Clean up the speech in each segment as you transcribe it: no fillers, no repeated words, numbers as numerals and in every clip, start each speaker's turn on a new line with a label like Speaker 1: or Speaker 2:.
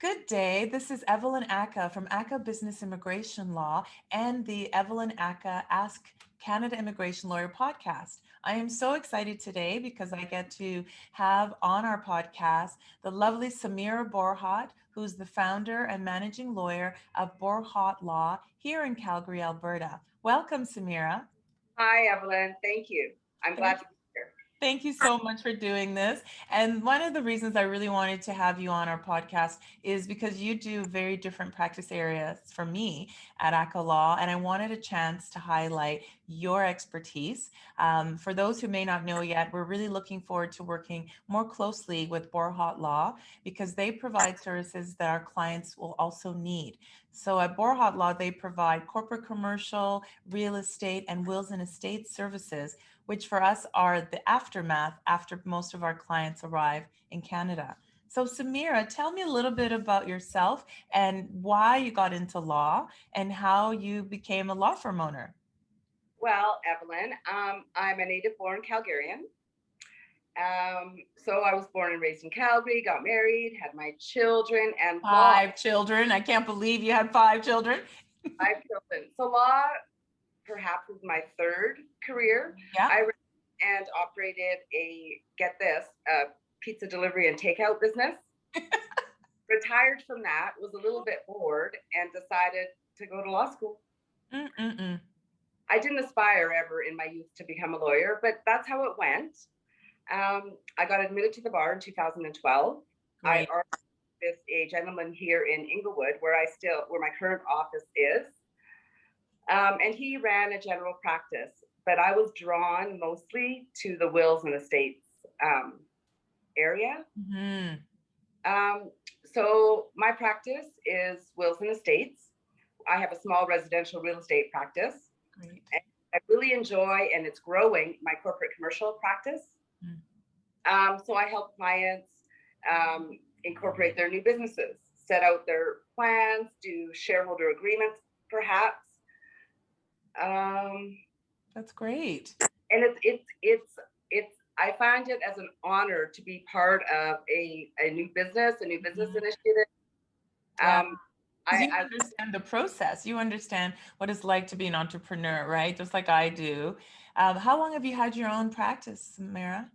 Speaker 1: Good day. This is Evelyn Ackah from Ackah Business Immigration Law and the Evelyn Ackah Ask Canada Immigration Lawyer podcast. I am so excited today because I get to have on our podcast the lovely Samereh Borhot, who's the founder and managing lawyer of Borhot Law here in Calgary, Alberta. Welcome, Samereh.
Speaker 2: Hi, Evelyn. Thank you. I'm glad to be here.
Speaker 1: Thank you so much for doing this. And one of the reasons I really wanted to have you on our podcast is because you do very different practice areas for me at Ackah Law, and I wanted a chance to highlight your expertise. For those who may not know yet, we're really looking forward to working more closely with Borhot Law because they provide services that our clients will also need. So at Borhot Law, they provide corporate commercial, real estate, and wills and estates services, which for us are the aftermath after most of our clients arrive in Canada. So Samereh, tell me a little bit about yourself and why you got into law and how you became a law firm owner.
Speaker 2: Well, Evelyn, I'm a native-born Calgarian. So I was born and raised in Calgary, got married, had my children, and law.
Speaker 1: 5 children. I can't believe you had 5 children.
Speaker 2: 5 children. So law perhaps is my third career.
Speaker 1: Yeah.
Speaker 2: I ran and operated get this, a pizza delivery and takeout business. Retired from that, was a little bit bored, and decided to go to law school. I didn't aspire ever in my youth to become a lawyer, but that's how it went. I got admitted to the bar in 2012.
Speaker 1: Great.
Speaker 2: I argued with a gentleman here in Inglewood, where my current office is. And he ran a general practice, but I was drawn mostly to the wills and estates area. So my practice is wills and estates. I have a small residential real estate practice.
Speaker 1: Great.
Speaker 2: And I really enjoy, and it's growing, my corporate commercial practice. So I help clients incorporate their new businesses, set out their plans, do shareholder agreements, perhaps.
Speaker 1: That's great.
Speaker 2: And I find it as an honor to be part of a new business initiative.
Speaker 1: Yeah. You understand the process. You understand what it's like to be an entrepreneur, right? Just like I do. How long have you had your own practice, Samereh?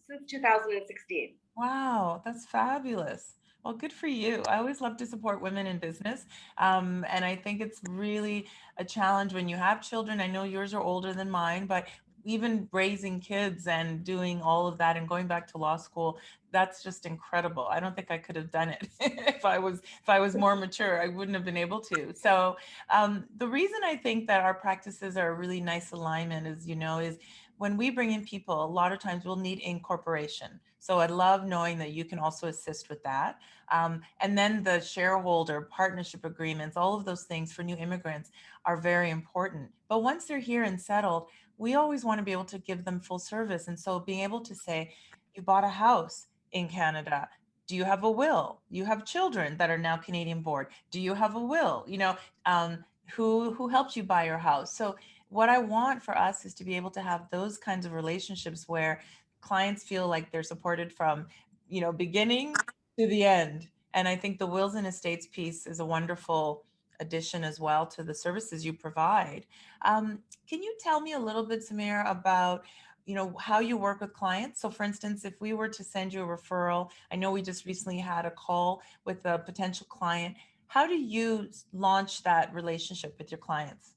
Speaker 2: Since 2016.
Speaker 1: Wow, that's fabulous. Well, good for you. I always love to support women in business. And I think it's really a challenge when you have children. I know yours are older than mine, but even raising kids and doing all of that and going back to law school, that's just incredible. I don't think I could have done it if I was more mature. I wouldn't have been able to. So the reason I think that our practices are a really nice alignment is, is when we bring in people, a lot of times we'll need incorporation. So I love knowing that you can also assist with that. And then the shareholder partnership agreements, all of those things for new immigrants are very important. But once they're here and settled, we always want to be able to give them full service. And so being able to say, you bought a house in Canada. Do you have a will? You have children that are now Canadian born. Do you have a will? Who helped you buy your house? So what I want for us is to be able to have those kinds of relationships where clients feel like they're supported from, beginning to the end. And I think the wills and estates piece is a wonderful addition as well to the services you provide. Can you tell me a little bit, Samereh, about how you work with clients? So for instance, if we were to send you a referral, I know we just recently had a call with a potential client. How do you launch that relationship with your clients?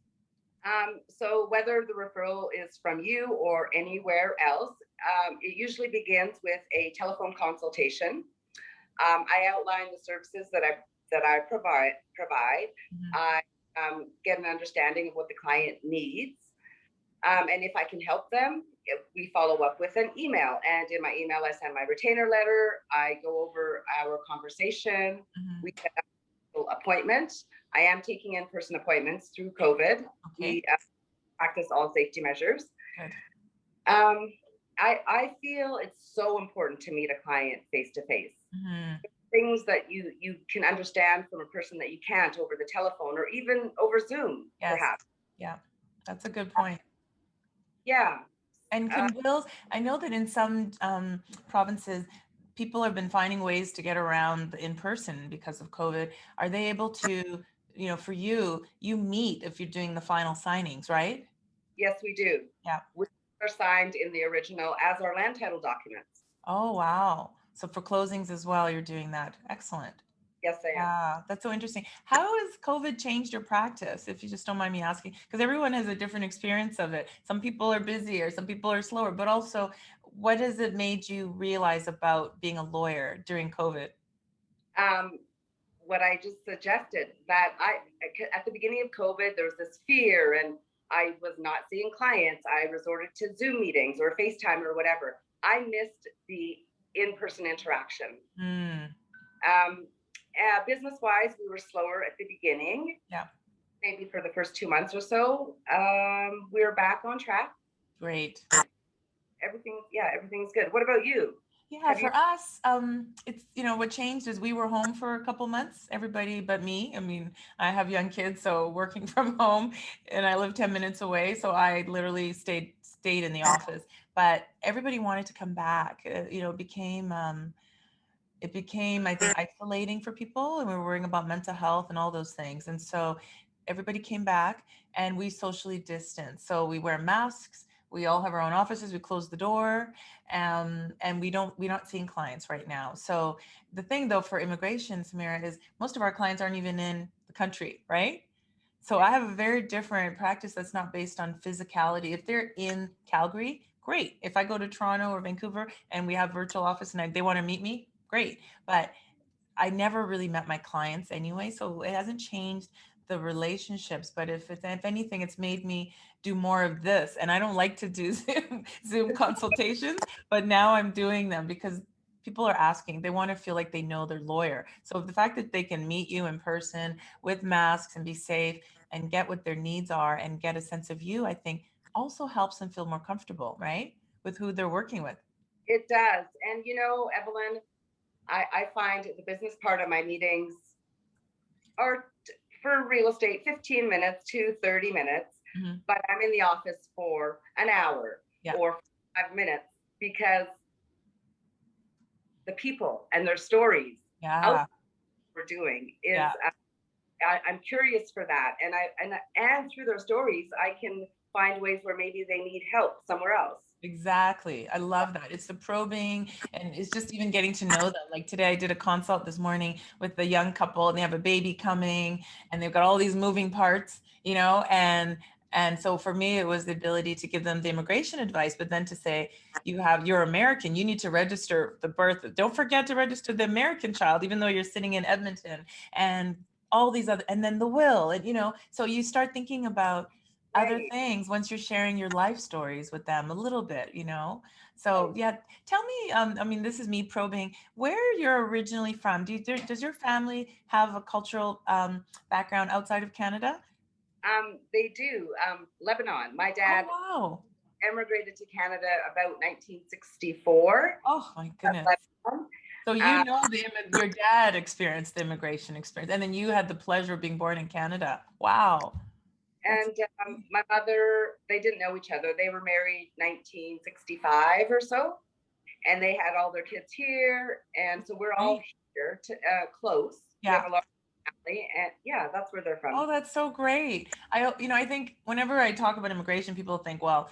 Speaker 2: So whether the referral is from you or anywhere else, it usually begins with a telephone consultation. I outline the services that I provide. I get an understanding of what the client needs. And if I can help them, we follow up with an email. And in my email, I send my retainer letter. I go over our conversation. We set up an appointment. I am taking in-person appointments through COVID.
Speaker 1: Okay.
Speaker 2: We practice all safety measures.
Speaker 1: Good.
Speaker 2: I feel it's so important to meet a client face-to-face. Things that you can understand from a person that you can't over the telephone or even over Zoom, perhaps.
Speaker 1: Yeah, that's a good point.
Speaker 2: Yeah.
Speaker 1: And can wills, I know that in some provinces, people have been finding ways to get around in person because of COVID. Are they able to, for you, you meet if you're doing the final signings, right?
Speaker 2: Yes, we do.
Speaker 1: Yeah.
Speaker 2: We are signed in the original as our land title documents.
Speaker 1: Oh, wow. So for closings as well, you're doing that. Excellent.
Speaker 2: Yes, I am.
Speaker 1: Yeah, that's so interesting. How has COVID changed your practice, if you just don't mind me asking? Because everyone has a different experience of it. Some people are busier, some people are slower, but also what has it made you realize about being a lawyer during COVID?
Speaker 2: Um, what I just suggested, that at the beginning of COVID, there was this fear and I was not seeing clients. I resorted to Zoom meetings or FaceTime or whatever. I missed the in-person interaction.
Speaker 1: Mm,
Speaker 2: Business-wise, we were slower at the beginning.
Speaker 1: yeah,
Speaker 2: Maybe for the first 2 months or so. We're back on track.
Speaker 1: great.
Speaker 2: Everything's good. What about you?
Speaker 1: Yeah, for us, it's, what changed is we were home for a couple months, everybody but me. I mean, I have young kids, so working from home, and I live 10 minutes away, so I literally stayed in the office. But everybody wanted to come back. It became, I think, isolating for people, and we were worrying about mental health and all those things. And so everybody came back and we socially distanced. So we wear masks. We all have our own offices. We close the door, and we're not seeing clients right now. So the thing though for immigration, Samerah, is most of our clients aren't even in the country, right? So I have a very different practice that's not based on physicality. If they're in Calgary, great. If I go to Toronto or Vancouver and we have virtual office and they want to meet me, great. But I never really met my clients anyway, so it hasn't changed the relationships. But if anything, it's made me do more of this. And I don't like to do Zoom consultations, but now I'm doing them because people are asking. They want to feel like they know their lawyer. So the fact that they can meet you in person with masks and be safe and get what their needs are and get a sense of you, I think also helps them feel more comfortable, right? With who they're working with.
Speaker 2: It does. And Evelyn, I find the business part of my meetings are for real estate 15 minutes to 30 minutes, but I'm in the office for an hour or 5 minutes because the people and their stories out we're doing is I'm curious for that, and through their stories I can find ways where maybe they need help somewhere else.
Speaker 1: Exactly. I love that. It's the probing, and it's just even getting to know them. Like today I did a consult this morning with a young couple, and they have a baby coming and they've got all these moving parts, and so for me it was the ability to give them the immigration advice, but then to say, you're American, you need to register the birth. Don't forget to register the American child, even though you're sitting in Edmonton, and all these other, and then the will, and so you start thinking about other things once you're sharing your life stories with them a little bit, So yeah, tell me, I mean, this is me probing where you're originally from. Does your family have a cultural background outside of Canada?
Speaker 2: They do. Lebanon. My dad emigrated to Canada about 1964.
Speaker 1: Oh my goodness. So your dad experienced the immigration experience, and then you had the pleasure of being born in Canada. Wow.
Speaker 2: And my mother, they didn't know each other. They were married 1965 or so, and they had all their kids here. And so we're all here close. Yeah. We have a large family, and that's where they're from.
Speaker 1: Oh, that's so great. I think whenever I talk about immigration, people think, well,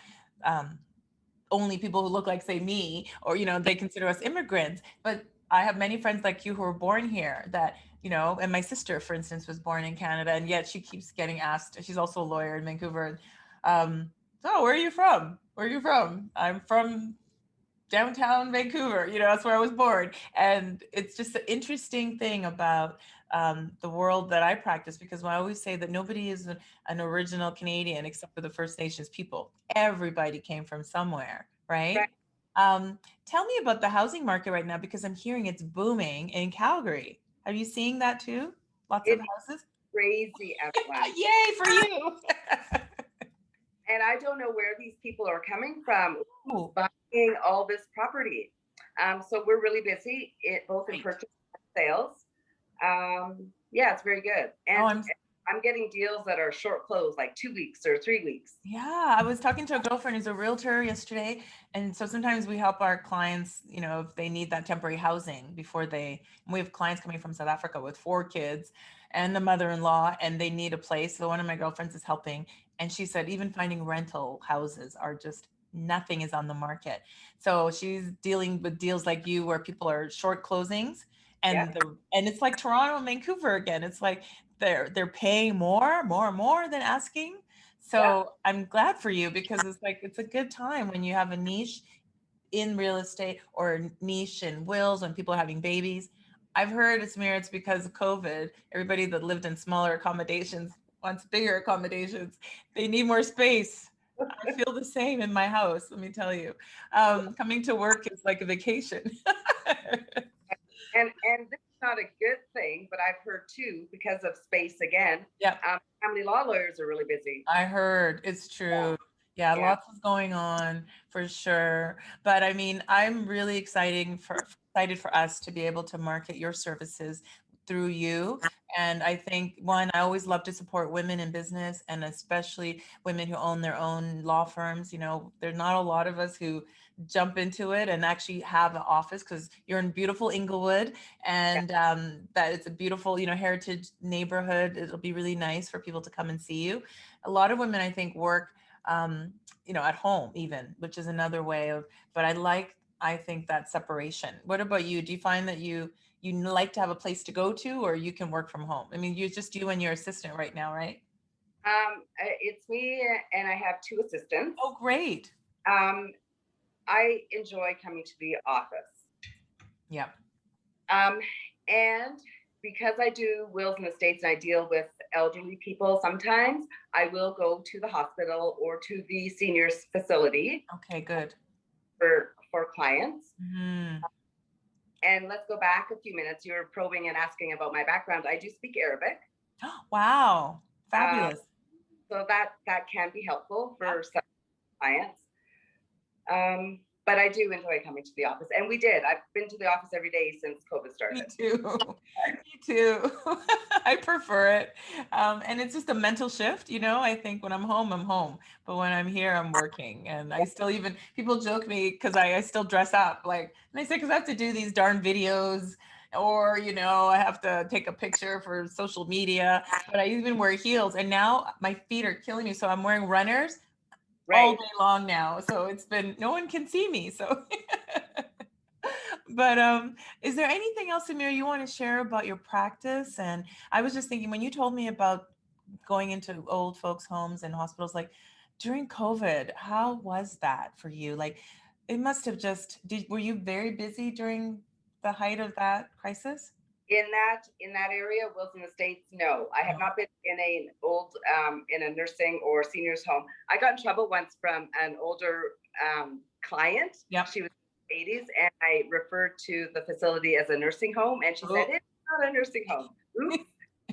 Speaker 1: only people who look like, say, me, or, they consider us immigrants. But I have many friends like you who were born here that, and my sister, for instance, was born in Canada, and yet she keeps getting asked. She's also a lawyer in Vancouver. So where are you from? Where are you from? I'm from downtown Vancouver. That's where I was born. And it's just an interesting thing about the world that I practice, because I always say that nobody is an original Canadian except for the First Nations people. Everybody came from somewhere, right? Tell me about the housing market right now, because I'm hearing it's booming in Calgary. Are you seeing that too? Lots of houses?
Speaker 2: Crazy, Evelyn.
Speaker 1: Yay for you.
Speaker 2: And I don't know where these people are coming from buying all this property. So we're really busy, both in purchase and sales. It's very good. And I'm getting deals that are short close, like 2 weeks or 3 weeks.
Speaker 1: Yeah, I was talking to a girlfriend who's a realtor yesterday. And so sometimes we help our clients, you know, if they need that temporary housing before we have clients coming from South Africa with 4 kids and the mother-in-law, and they need a place. So one of my girlfriends is helping. And she said, even finding rental houses are just nothing is on the market. So she's dealing with deals like you where people are short closings
Speaker 2: Yeah,
Speaker 1: and it's like Toronto and Vancouver again. It's like they're paying more than asking.
Speaker 2: yeah,
Speaker 1: So I'm glad for you because it's like it's a good time when you have a niche in real estate or a niche in wills when people are having babies. I've heard it's because of COVID. Everybody that lived in smaller accommodations wants bigger accommodations. They need more space. I feel the same in my house. Let me tell you, coming to work is like a vacation.
Speaker 2: and this is not a good thing, but I've heard too, because of space again.
Speaker 1: Yep.
Speaker 2: Family law lawyers are really busy.
Speaker 1: I heard it's
Speaker 2: Yeah,
Speaker 1: true. Yeah,
Speaker 2: yeah.
Speaker 1: lots is going on for sure. But I mean, I'm really excited for us to be able to market your services through you. And I think one, I always love to support women in business and especially women who own their own law firms. You know, there's not a lot of us who jump into it and actually have an office because you're in beautiful Inglewood
Speaker 2: Yeah.
Speaker 1: and that it's a beautiful, you know, heritage neighborhood. It'll be really nice for people to come and see you. A lot of women, I think, work, you know, at home even, which is another way of, but I think that separation. What about you? Do you find that you like to have a place to go to or you can work from home? I mean, you just you and your assistant right now, right?
Speaker 2: It's me and I have 2 assistants.
Speaker 1: Oh, great.
Speaker 2: Um, I enjoy coming to the office.
Speaker 1: Yeah.
Speaker 2: Um, and because I do wills and estates and I deal with elderly people, sometimes I will go to the hospital or to the seniors facility
Speaker 1: Okay, good.
Speaker 2: for clients.
Speaker 1: Hmm.
Speaker 2: And let's go back a few minutes. You were probing and asking about my background. I do speak Arabic.
Speaker 1: Wow.
Speaker 2: Um,
Speaker 1: Fabulous.
Speaker 2: so that can be helpful
Speaker 1: Yeah.
Speaker 2: for some clients. But I do enjoy coming to the office. And I've been to the office every day since COVID
Speaker 1: Me
Speaker 2: started.
Speaker 1: too. Me too. I prefer it. And it's just a mental shift, you know. I think when I'm home, I'm home. But when I'm here, I'm working. And I still even people joke me because I still dress up. Like, and I say, because I have to do these darn videos or, you know, I have to take a picture for social media. But I even wear heels. And now my feet are killing me. So I'm wearing runners all
Speaker 2: Right.
Speaker 1: day long now. So it's been no one can see me. So but is there anything else, Amir, you want to share about your practice? And I was just thinking when you told me about going into old folks' homes and hospitals, like during COVID, how was that for you? Like it must have were you very busy during the height of that crisis?
Speaker 2: In that area, Wilson Estates, no. I have
Speaker 1: No.
Speaker 2: not been in in a nursing or seniors home. I got in trouble once from an older client.
Speaker 1: Yep.
Speaker 2: She was in the 80s, and I referred to the facility as a nursing home, and she said
Speaker 1: Oh.
Speaker 2: it's not a nursing home. Oops.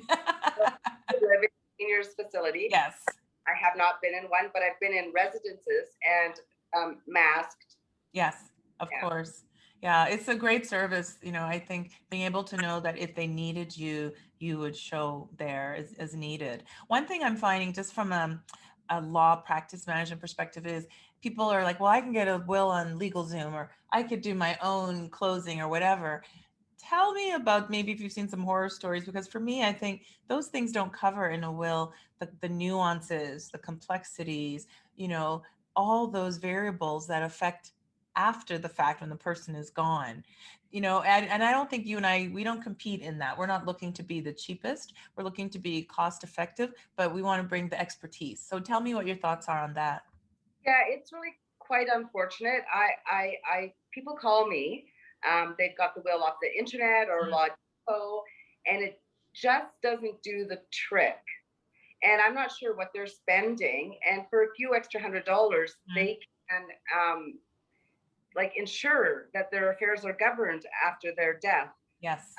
Speaker 2: I live in a seniors facility.
Speaker 1: Yes.
Speaker 2: I have not been in one, but I've been in residences and masked.
Speaker 1: Yes, of
Speaker 2: Yeah.
Speaker 1: course. Yeah, it's a great service. You know, I think being able to know that if they needed you, you would show there as needed. One thing I'm finding just from a law practice management perspective is people are like, well, I can get a will on LegalZoom or I could do my own closing or whatever. Tell me about maybe if you've seen some horror stories, because for me, I think those things don't cover in a will the nuances, the complexities, you know, all those variables that affect after the fact when the person is gone. You know, and I don't think you and I, we don't compete in that. We're not looking to be the cheapest. We're looking to be cost effective, but we want to bring the expertise. So tell me what your thoughts are on that.
Speaker 2: Yeah, it's really quite unfortunate. People call me. They've got the will off the internet or Law Depot, and it just doesn't do the trick. And I'm not sure what they're spending. And for a few extra $100,
Speaker 1: Mhm.
Speaker 2: they can like ensure that their affairs are governed after their death.
Speaker 1: Yes.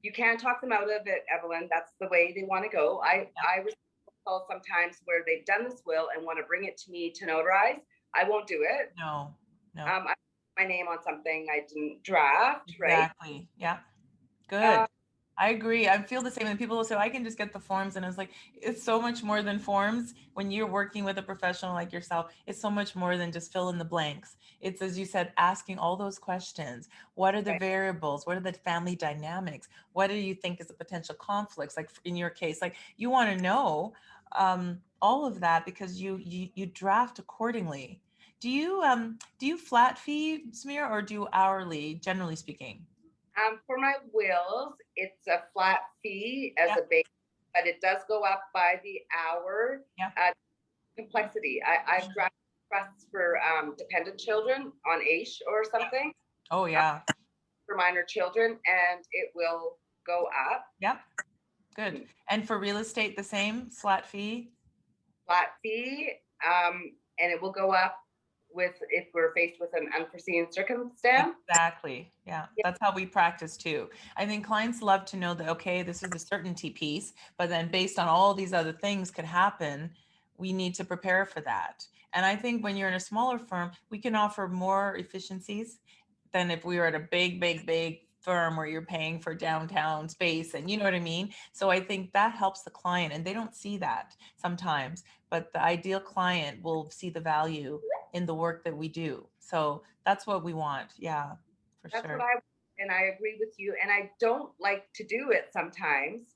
Speaker 2: You can't talk them out of it, Evelyn. That's the way they want to go. I receive calls sometimes where they've done this will and want to bring it to me to notarize. I won't do it.
Speaker 1: No, no,
Speaker 2: I put my name on something I didn't draft, right?
Speaker 1: exactly. Yeah.
Speaker 2: Uh,
Speaker 1: Good. I agree. I feel the same. And people will say, I can just get the forms. And I was like, it's so much more than forms. When you're working with a professional like yourself, it's so much more than just fill in the blanks. It's, as you said, asking all those questions. What are the
Speaker 2: Right.
Speaker 1: variables? What are the family dynamics? What do you think is the potential conflicts? Like in your case, like you want to know all of that because you draft accordingly. Do you flat fee, Samerah, or do you hourly, generally speaking?
Speaker 2: For my wills, it's a flat fee as
Speaker 1: Yeah,
Speaker 2: a base, but it does go up by the hour.
Speaker 1: yeah,
Speaker 2: Uh, Complexity. I've drafted trusts for dependent children on AISH or
Speaker 1: yeah.
Speaker 2: something
Speaker 1: Oh
Speaker 2: uh,
Speaker 1: yeah.
Speaker 2: for minor children, and it will go up.
Speaker 1: Yep. Good. And for real estate, the same flat fee?
Speaker 2: Flat fee, and it will go up with if we're faced with an unforeseen circumstance.
Speaker 1: Exactly. Yeah.
Speaker 2: Yeah,
Speaker 1: That's how we practice too. I think clients love to know that, okay, this is a certainty piece, but then based on all these other things could happen, we need to prepare for that. And I think when you're in a smaller firm, we can offer more efficiencies than if we were at a big firm where you're paying for downtown space and you know what I mean? So I think that helps the client and they don't see that sometimes, but the ideal client will see the value in the work that we do. So that's what we want. Yeah, for
Speaker 2: that's what
Speaker 1: sure.
Speaker 2: and I agree with you. And I don't like to do it sometimes.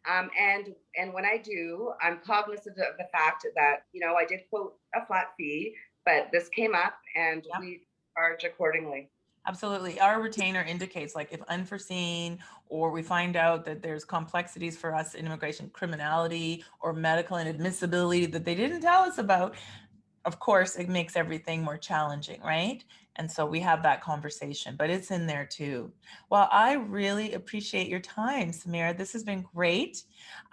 Speaker 2: And when I do, I'm cognizant of the fact that I did quote a flat fee, but this came up and
Speaker 1: Yeah.
Speaker 2: we charge accordingly.
Speaker 1: Absolutely. Our retainer indicates like if unforeseen or we find out that there's complexities for us in immigration, criminality or medical inadmissibility that they didn't tell us about, of course, it makes everything more challenging, right? And so we have that conversation, but it's in there too. Well, I really appreciate your time, Samerah. This has been great.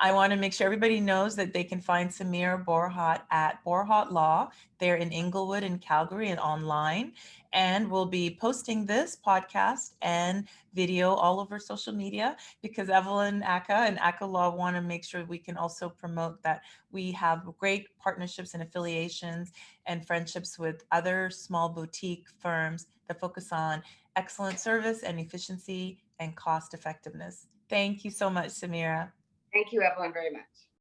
Speaker 1: I want to make sure everybody knows that they can find Samereh Borhot at Borhot Law. They're in Inglewood and Calgary and online. And we'll be posting this podcast and video all over social media because Evelyn, Ackah, and Ackah Law want to make sure we can also promote that we have great partnerships and affiliations and friendships with other small boutique firms that focus on excellent service and efficiency and cost effectiveness. Thank you so much, Samerah.
Speaker 2: Thank you, Evelyn, very much.